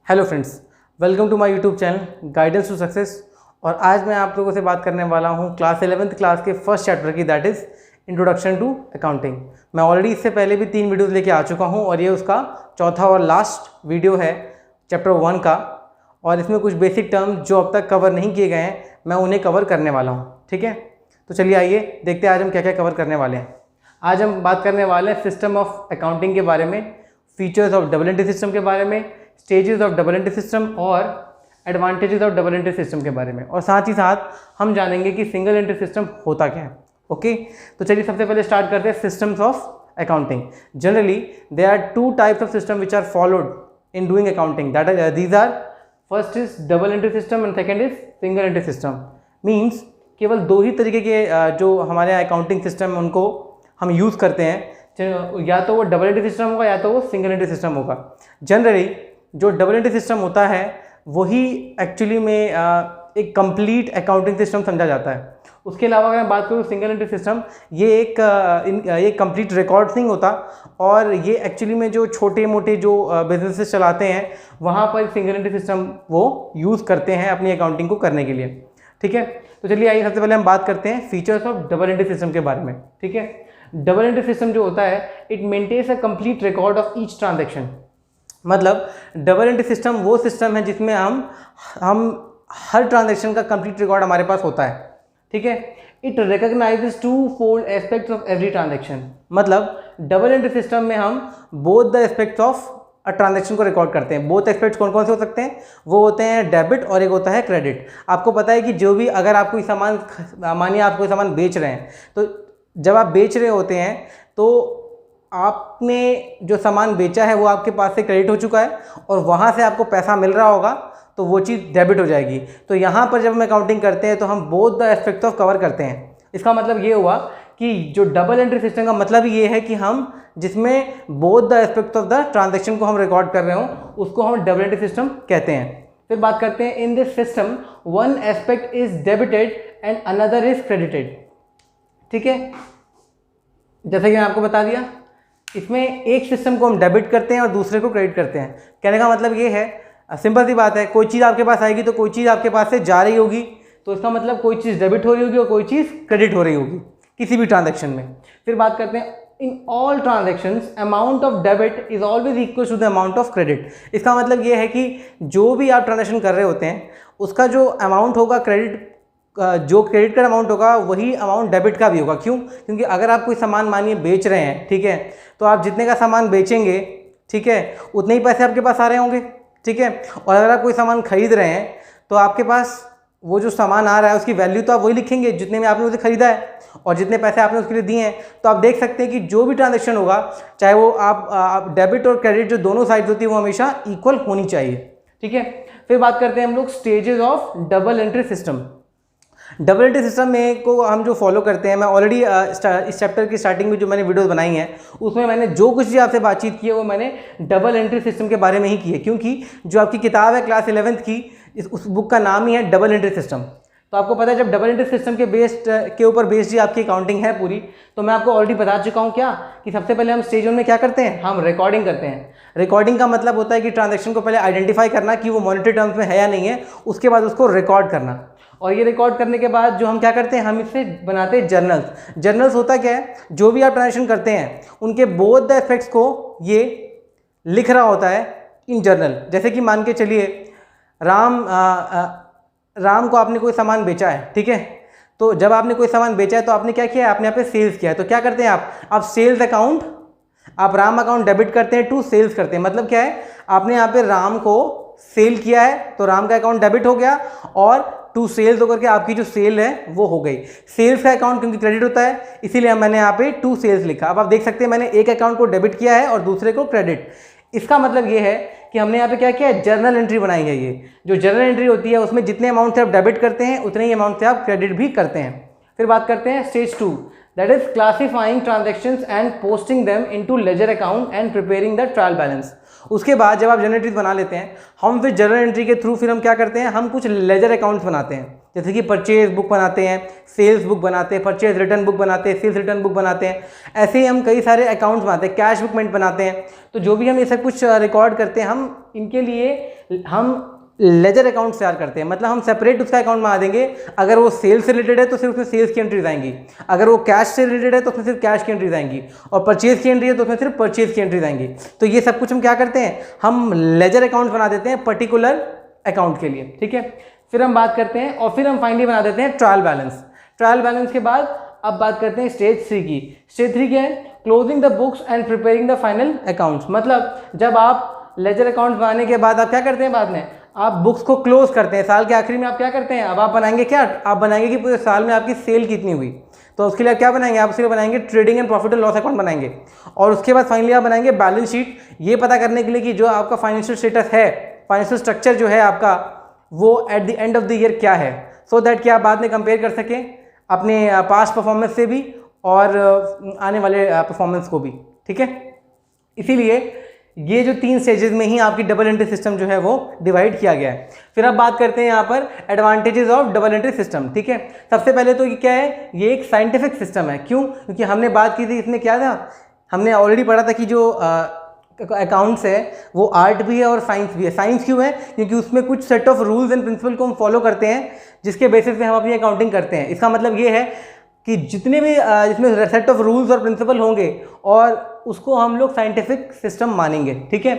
Hello friends, welcome to my YouTube channel guidance to success. और आज मैं आप लोगों से बात करने वाला हूं क्लास 11th क्लास के फर्स्ट चैप्टर की, that is introduction to accounting. मैं ऑलरेडी इससे पहले भी 3 वीडियोस लेके आ चुका हूं और ये उसका चौथा और लास्ट वीडियो है चैप्टर 1 का। और इसमें कुछ बेसिक टर्म जो अब तक कवर नहीं किए गए हैं, मैं उन्हें कवर करने वाला हूँ। ठीक है, तो चलिए आइए देखते हैं आज हम क्या क्या कवर करने वाले हैं। आज हम बात करने वाले हैं सिस्टम ऑफ अकाउंटिंग के बारे में, features of double entry system के बारे में, stages of double entry system और advantages of double entry system के बारे में। और साथ ही साथ हम जानेंगे कि सिंगल एंट्री सिस्टम होता क्या है। ओके, तो चलिए सबसे पहले स्टार्ट करते हैं systems of accounting. Generally there are 2 types of system which are followed in doing accounting, that is these are first is double entry system and second is single entry system. Means केवल 2 ही तरीके के जो हमारे accounting system है उनको हम use करते हैं, या तो वो डबल एंट्री सिस्टम होगा या तो वो सिंगल एंट्री सिस्टम होगा। जनरली जो डबल एंट्री सिस्टम होता है वही एक्चुअली में एक कंप्लीट अकाउंटिंग सिस्टम समझा जाता है। उसके अलावा अगर मैं बात करूँ सिंगल एंट्री सिस्टम, ये एक कंप्लीट रिकॉर्ड नहीं होता और ये एक्चुअली में जो छोटे मोटे जो बिजनेसेस चलाते हैं वहाँ पर सिंगल एंट्री सिस्टम वो यूज़ करते हैं अपनी अकाउंटिंग को करने के लिए। ठीक है, तो चलिए आइए सबसे पहले हम बात करते हैं features of double entry system के बारे में। ठीक है, डबल एंट्री सिस्टम जो होता है it maintains a complete record of each transaction. मतलब डबल एंट्री सिस्टम वो सिस्टम है जिसमें हम हर ट्रांजैक्शन का कंप्लीट रिकॉर्ड हमारे पास होता है। ठीक है, it recognises 2 fold aspects of every transaction. मतलब डबल एंट्री सिस्टम में हम both the aspects of a transaction को रिकॉर्ड करते हैं। बोथ एस्पेक्ट्स कौन कौन से हो सकते हैं? वो होते हैं डेबिट और एक होता है क्रेडिट। आपको पता है कि जो भी अगर आप कोई सामान, मानिए आप कोई सामान बेच रहे हैं, तो जब आप बेच रहे होते हैं तो आपने जो सामान बेचा है वो आपके पास से क्रेडिट हो चुका है और वहाँ से आपको पैसा मिल रहा होगा तो वो चीज़ डेबिट हो जाएगी। तो यहाँ पर जब हम अकाउंटिंग करते हैं तो हम both the aspects of cover करते हैं। इसका मतलब ये हुआ कि जो डबल एंट्री सिस्टम का मतलब ये है कि हम जिसमें both the aspects of the transaction को हम रिकॉर्ड कर रहे हो उसको हम डबल एंट्री सिस्टम कहते हैं। फिर बात करते हैं in this system one aspect is debited and another is credited. ठीक है, जैसे कि मैं आपको बता दिया, इसमें एक सिस्टम को हम डेबिट करते हैं और दूसरे को क्रेडिट करते हैं। कहने का मतलब ये है, सिंपल सी बात है, कोई चीज़ आपके पास आएगी तो कोई चीज़ आपके पास से जा रही होगी, तो इसका मतलब कोई चीज़ डेबिट हो रही होगी और कोई चीज़ क्रेडिट हो रही होगी किसी भी ट्रांजैक्शन में। फिर बात करते हैं in all transactions amount of debit is always equal to the amount of credit. इसका मतलब ये है कि जो भी आप ट्रांजैक्शन कर रहे होते हैं उसका जो अमाउंट होगा जो क्रेडिट का अमाउंट होगा वही अमाउंट डेबिट का भी होगा। क्यों? क्योंकि अगर आप कोई सामान मानिए बेच रहे हैं, ठीक है, तो आप जितने का सामान बेचेंगे, ठीक है, उतने ही पैसे आपके पास आ रहे होंगे। ठीक है, और अगर आप कोई सामान खरीद रहे हैं तो आपके पास वो जो सामान आ रहा है उसकी वैल्यू तो आप वही लिखेंगे जितने में आपने उसे खरीदा है और जितने पैसे आपने उसके लिए दिए हैं। तो आप देख सकते हैं कि जो भी ट्रांजैक्शन होगा, चाहे वो आप डेबिट और क्रेडिट जो दोनों साइड होती है वो हमेशा इक्वल होनी चाहिए। ठीक है, फिर बात करते हैं हम लोग stages of double entry system. Double entry system में को हम जो फॉलो करते हैं, मैं ऑलरेडी इस चैप्टर की स्टार्टिंग में जो मैंने वीडियोस बनाई हैं उसमें मैंने जो कुछ भी आपसे बातचीत की है वो मैंने डबल एंट्री सिस्टम के बारे में ही की है। क्योंकि जो आपकी किताब है क्लास 11th की, उस बुक का नाम ही है डबल एंट्री सिस्टम। तो आपको पता है जब डबल एंट्री सिस्टम के ऊपर बेस्ड ही आपकी अकाउंटिंग है पूरी, तो मैं आपको ऑलरेडी बता चुका हूँ क्या कि सबसे पहले हम स्टेज 1 में क्या करते हैं, हम रिकॉर्डिंग करते हैं। रिकॉर्डिंग का मतलब होता है कि ट्रांजैक्शन को पहले आइडेंटिफाई करना कि वो मॉनेटरी टर्म्स में है या नहीं है, उसके बाद उसको रिकॉर्ड करना। और ये रिकॉर्ड करने के बाद जो हम क्या करते हैं, हम इससे बनाते हैं जर्नल्स। जर्नल्स होता क्या है, जो भी आप ट्रांजैक्शन करते हैं उनके बोथ द इफेक्ट्स को ये लिख रहा होता है इन जर्नल। जैसे कि मान के चलिए राम को आपने कोई सामान बेचा है, ठीक है, तो जब आपने कोई सामान बेचा है तो आपने क्या किया है, आपने यहाँ पे सेल्स किया है। तो क्या करते हैं आप सेल्स अकाउंट, आप राम अकाउंट डेबिट करते हैं टू सेल्स करते हैं। मतलब क्या है, आपने यहाँ पे राम को सेल किया है तो राम का अकाउंट डेबिट हो गया और टू सेल्स होकर के आपकी जो सेल है वो हो गई। सेल्स का अकाउंट क्योंकि क्रेडिट होता है इसीलिए मैंने यहाँ पे टू सेल्स लिखा। अब आप देख सकते हैं मैंने एक अकाउंट को डेबिट किया है और दूसरे को क्रेडिट। इसका मतलब ये है कि हमने यहाँ पे क्या किया है, जर्नल एंट्री बनाई है। ये जो जर्नल एंट्री होती है उसमें जितने अमाउंट से आप डेबिट करते हैं उतने ही अमाउंट से आप क्रेडिट भी करते हैं। फिर बात करते हैं stage 2, that is classifying transactions and posting them into ledger account and preparing the trial balance. उसके बाद जब आप जर्नल एंट्रीज बना लेते हैं, हम फिर जर्नल एंट्री के थ्रू फिर हम क्या करते हैं, हम कुछ लेजर अकाउंट्स बनाते हैं। जैसे कि परचेज बुक बनाते हैं, सेल्स बुक बनाते हैं, परचेज रिटर्न बुक बनाते हैं, सेल्स रिटर्न बुक बनाते हैं। ऐसे ही हम कई सारे अकाउंट्स बनाते हैं, कैश बुकमेंट बनाते हैं। तो जो भी हम ये सब कुछ रिकॉर्ड करते हैं, हम इनके लिए हम लेजर अकाउंट तैयार करते हैं, मतलब हम सेपरेट उसका अकाउंट बना देंगे। अगर वो सेल्स से रिलेटेड है तो सिर्फ उसमें सेल्स की एंट्रीज आएंगी, अगर वो कैश से रिलेटेड है तो उसमें सिर्फ कैश की एंट्रीज आएंगी, और परचेज की एंट्री है तो उसमें सिर्फ परचेज की एंट्रीज आएंगी। तो ये सब कुछ हम क्या करते हैं, हम लेजर अकाउंट बना देते हैं पर्टिकुलर अकाउंट के लिए, ठीक है। फिर हम बात करते हैं और फिर हम फाइनली बना देते हैं ट्रायल बैलेंस। ट्रायल बैलेंस के बाद अब बात करते हैं स्टेज 3 की। स्टेज 3 क्या है, closing the books and preparing the final accounts. मतलब जब आप लेजर अकाउंट बनाने के बाद आप क्या करते हैं, बाद में आप बुक्स को क्लोज करते हैं। साल के आखिरी में आप क्या करते हैं, अब आप बनाएंगे क्या, आप बनाएंगे कि पूरे साल में आपकी सेल कितनी हुई। तो उसके लिए आप क्या बनाएंगे, आप उसके लिए बनाएंगे trading and profit and loss account बनाएंगे। और उसके बाद फाइनली आप बनाएंगे बैलेंस शीट, ये पता करने के लिए कि जो आपका फाइनेंशियल स्टेटस है, फाइनेंशियल स्ट्रक्चर जो है आपका, वो at the end of the year क्या है, सो दैट कि आप बाद में कंपेयर कर सकें अपने पास्ट परफॉर्मेंस से भी और आने वाले परफॉर्मेंस को भी, ठीक है। इसीलिए ये जो 3 स्टेजेस में ही आपकी डबल एंट्री सिस्टम जो है वो डिवाइड किया गया है। फिर अब बात करते हैं यहाँ पर advantages of double entry system, ठीक है। सबसे पहले तो ये क्या है, ये एक साइंटिफिक सिस्टम है। क्यों, क्योंकि हमने बात की थी, इसमें क्या था, हमने ऑलरेडी पढ़ा था कि जो अकाउंट्स है वो आर्ट भी है और साइंस भी है। साइंस क्यों है, क्योंकि उसमें कुछ set of rules and principle को हम फॉलो करते हैं, जिसके बेसिस पे हम अपनी अकाउंटिंग करते हैं। इसका मतलब ये है कि जितने भी जिसमें सेट ऑफ रूल्स और प्रिंसिपल होंगे और उसको हम लोग साइंटिफिक सिस्टम मानेंगे, ठीक है।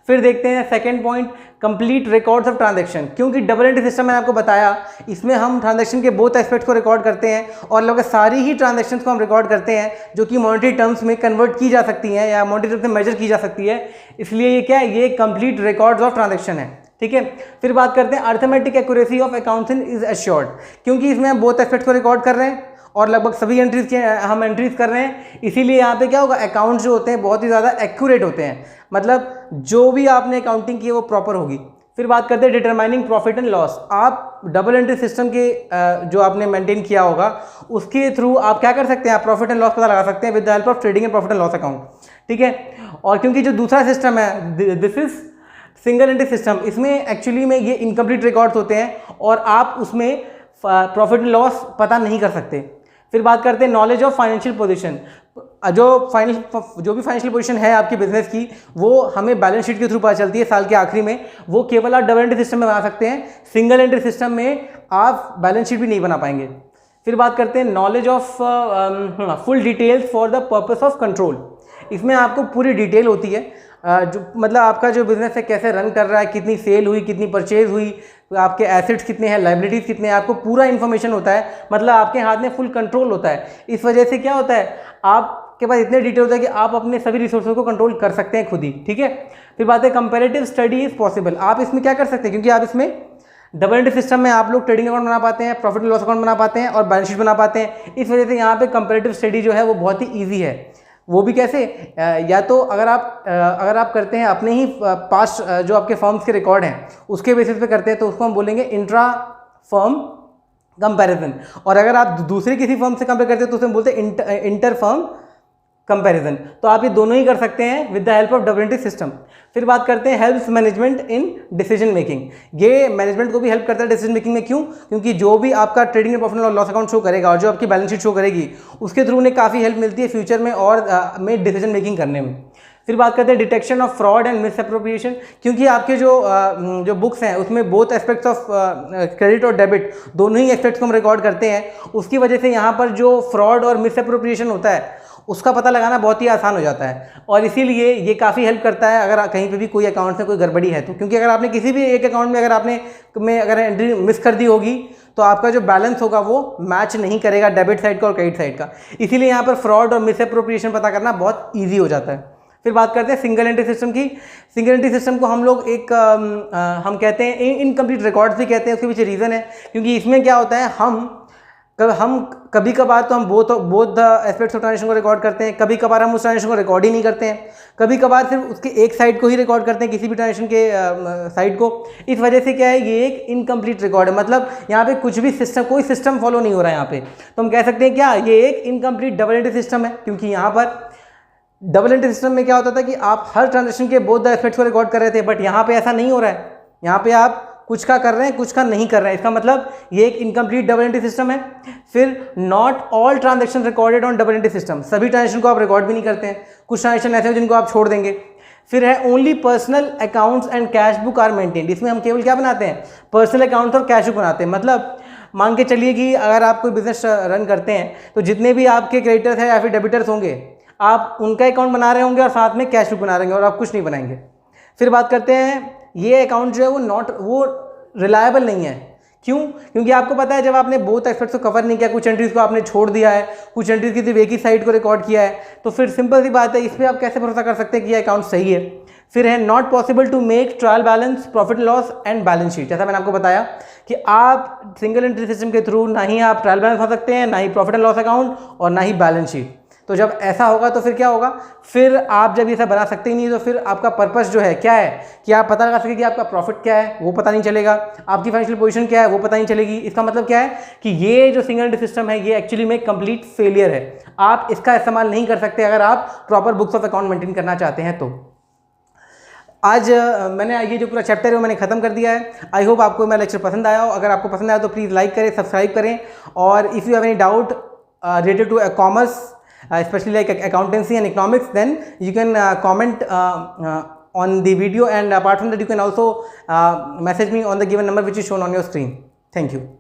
फिर देखते हैं second point, complete records of transaction. क्योंकि डबल एंट्री सिस्टम मैंने आपको बताया, इसमें हम ट्रांजैक्शन के बोथ एस्पेक्ट्स को रिकॉर्ड करते हैं और लगभग सारी ही ट्रांजैक्शंस को हम रिकॉर्ड करते हैं जो कि मॉनेटरी टर्म्स में कन्वर्ट की जा सकती हैं या मॉनेटरी टर्म्स में मेजर की जा सकती है। इसलिए ये क्या है, ये कंप्लीट रिकॉर्ड्स ऑफ ट्रांजैक्शन है, ठीक है। फिर बात करते हैं arithmetic accuracy of accounting is assured. क्योंकि इसमें हम बोथ एस्पेक्ट्स को रिकॉर्ड कर रहे हैं और लगभग सभी एंट्रीज के हम एंट्रीज कर रहे हैं, इसीलिए यहाँ पे क्या होगा, अकाउंट्स जो होते हैं बहुत ही ज़्यादा एक्यूरेट होते हैं, मतलब जो भी आपने अकाउंटिंग की है वो प्रॉपर होगी। फिर बात करते हैं डिटरमाइनिंग प्रॉफिट एंड लॉस। आप डबल एंट्री सिस्टम के जो आपने मेंटेन किया होगा उसके थ्रू आप क्या कर सकते हैं, आप प्रॉफिट एंड लॉस पता लगा सकते हैं with the help of trading and profit and loss account, ठीक है। और क्योंकि जो दूसरा सिस्टम है, this is single entry system, इसमें एक्चुअली में ये इनकम्प्लीट रिकॉर्ड्स होते हैं और आप उसमें प्रॉफिट एंड लॉस पता नहीं कर सकते। फिर बात करते हैं नॉलेज ऑफ फाइनेंशियल पोजीशन। जो भी फाइनेंशियल पोजीशन है आपकी बिजनेस की, वो हमें बैलेंस शीट के थ्रू पता चलती है साल के आखिरी में। वो केवल आप डबल एंट्री सिस्टम में बना सकते हैं, सिंगल एंट्री सिस्टम में आप बैलेंस शीट भी नहीं बना पाएंगे। फिर बात करते हैं knowledge of full details for the purpose of control. इसमें आपको पूरी डिटेल होती है, जो मतलब आपका जो बिजनेस है कैसे रन कर रहा है, कितनी सेल हुई, कितनी परचेज हुई, आपके एसेट्स कितने हैं, लाइबिलिटीज कितने हैं, आपको पूरा इन्फॉर्मेशन होता है। मतलब आपके हाथ में फुल कंट्रोल होता है। इस वजह से क्या होता है, आपके पास इतने डिटेल होता है कि आप अपने सभी रिसोर्सेज को कंट्रोल कर सकते हैं खुद ही, ठीक है। फिर बात है कंपैरेटिव स्टडी इज पॉसिबल। आप इसमें क्या कर सकते हैं, क्योंकि आप इसमें डबल एंट्री सिस्टम में आप लोग ट्रेडिंग अकाउंट बना पाते हैं, प्रॉफिट एंड लॉस अकाउंट बना पाते हैं और बैलेंस शीट बना पाते हैं। इस वजह से यहाँ पे कंपैरेटिव स्टडी जो है वो बहुत ही ईजी है। वो भी कैसे, या तो अगर आप करते हैं अपने ही पास्ट जो आपके फर्म्स के रिकॉर्ड हैं उसके बेसिस पे करते हैं तो उसको हम बोलेंगे इंट्रा फर्म कंपैरिजन। और अगर आप दूसरे किसी फर्म से कंपेयर करते हैं तो उसे बोलते हैं इंटर फर्म कंपैरिजन। तो आप ये दोनों ही कर सकते हैं with the help of double entry system. फिर बात करते हैं helps management in decision making. ये मैनेजमेंट को भी हेल्प करता है डिसीजन मेकिंग में। क्यों, क्योंकि जो भी आपका trading and profit and loss account show करेगा और जो आपकी बैलेंस शीट शो करेगी उसके थ्रू उन्हें काफ़ी हेल्प मिलती है फ्यूचर में और में डिसीजन मेकिंग करने में। फिर बात करते हैं detection of fraud and misappropriation. क्योंकि आपके जो बुक्स हैं उसमें बोथ एस्पेक्ट्स ऑफ क्रेडिट और डेबिट दोनों ही एस्पेक्ट्स को हम रिकॉर्ड करते हैं, उसकी वजह से यहाँ पर जो फ्रॉड और मिसअप्रोप्रिएशन होता है उसका पता लगाना बहुत ही आसान हो जाता है। और इसीलिए ये काफ़ी हेल्प करता है अगर कहीं पे भी कोई अकाउंट में कोई गड़बड़ी है तो। क्योंकि अगर आपने किसी भी एक अकाउंट में अगर एंट्री मिस कर दी होगी तो आपका जो बैलेंस होगा वो मैच नहीं करेगा डेबिट साइड का और क्रेडिट साइड का। इसीलिए यहाँ पर फ्रॉड और मिसअप्रोप्रिएशन पता करना बहुत ईजी हो जाता है। फिर बात करते हैं सिंगल एंट्री सिस्टम की। सिंगल एंट्री सिस्टम को हम लोग हम कहते हैं इनकम्प्लीट रिकॉर्ड्स भी कहते हैं। उसके पीछे रीज़न है क्योंकि इसमें क्या होता है, हम कभी कभार तो हम बोथ एस्पेक्ट्स ऑफ ट्रांजेक्शन को रिकॉर्ड करते हैं, कभी कभार हम उस ट्रांजेक्शन को रिकॉर्ड ही नहीं करते हैं, कभी कभार सिर्फ उसके एक साइड को ही रिकॉर्ड करते हैं, किसी भी ट्रांजेक्शन के साइड को। इस वजह से क्या है, ये एक इनकम्प्लीट रिकॉर्ड है। मतलब यहाँ पे कुछ भी कोई सिस्टम फॉलो नहीं हो रहा है यहाँ पे। तो हम कह सकते हैं क्या, ये एक इनकम्प्लीट डबल एंट्री सिस्टम है। क्योंकि यहाँ पर डबल एंट्री सिस्टम में क्या होता था कि आप हर ट्रांजेक्शन के बोथ द एस्पेक्ट्स को रिकॉर्ड कर रहे थे, बट यहाँ पे ऐसा नहीं हो रहा है। यहाँ पे आप कुछ का कर रहे हैं, कुछ का नहीं कर रहे हैं। इसका मतलब ये एक इनकम्प्लीट डबल एंट्री सिस्टम है। फिर not all transaction recorded on double entry system. सभी ट्रांजैक्शन को आप रिकॉर्ड भी नहीं करते हैं, कुछ ट्रांजैक्शन ऐसे हैं जिनको आप छोड़ देंगे। फिर है only personal accounts and cash book are maintained. इसमें हम केवल क्या बनाते हैं, पर्सनल अकाउंट्स और कैश बुक बनाते हैं। मतलब मान के चलिए कि अगर आप कोई बिजनेस रन करते हैं तो जितने भी आपके क्रेडिटर्स हैं या फिर डेबिटर्स होंगे, आप उनका अकाउंट बना रहे होंगे और साथ में कैश बुक बना रहे होंगे और आप कुछ नहीं बनाएंगे। फिर बात करते हैं, ये अकाउंट जो है वो रिलायबल नहीं है। क्यों? क्योंकि आपको पता है जब आपने बोथ एस्पेक्ट्स को कवर नहीं किया, कुछ एंट्रीज को आपने छोड़ दिया है, कुछ एंट्रीज की सिर्फ एक ही साइड को रिकॉर्ड किया है, तो फिर सिंपल सी बात है, इस पर आप कैसे भरोसा कर सकते हैं कि ये अकाउंट सही है। फिर है not possible to make trial balance, profit loss and balance sheet. जैसा मैंने आपको बताया कि आप सिंगल एंट्री सिस्टम के थ्रू ना ही आप ट्रायल बैलेंस बना सकते हैं, ना ही प्रॉफिट एंड लॉस अकाउंट और ना ही बैलेंस शीट। तो जब ऐसा होगा तो फिर क्या होगा, फिर आप जब ये सब बना सकते ही नहीं तो फिर आपका पर्पस जो है क्या है कि आप पता लगा सके कि आपका प्रॉफिट क्या है, वो पता नहीं चलेगा, आपकी फाइनेंशियल पोजीशन क्या है वो पता नहीं चलेगी। इसका मतलब क्या है कि ये जो सिंगल एंट्री सिस्टम है ये एक्चुअली में कंप्लीट फेलियर है। आप इसका इस्तेमाल नहीं कर सकते अगर आप proper books of account maintain करना चाहते हैं। तो आज मैंने ये जो पूरा चैप्टर है वो मैंने खत्म कर दिया है। आई होप आपको मेरा लेक्चर पसंद आया हो। अगर आपको पसंद आया तो प्लीज़ लाइक करें, सब्सक्राइब करें, और if you have any doubt related to commerce, especially like accountancy and economics, then you can comment on the video, and apart from that you can also message me on the given number which is shown on your screen. Thank you.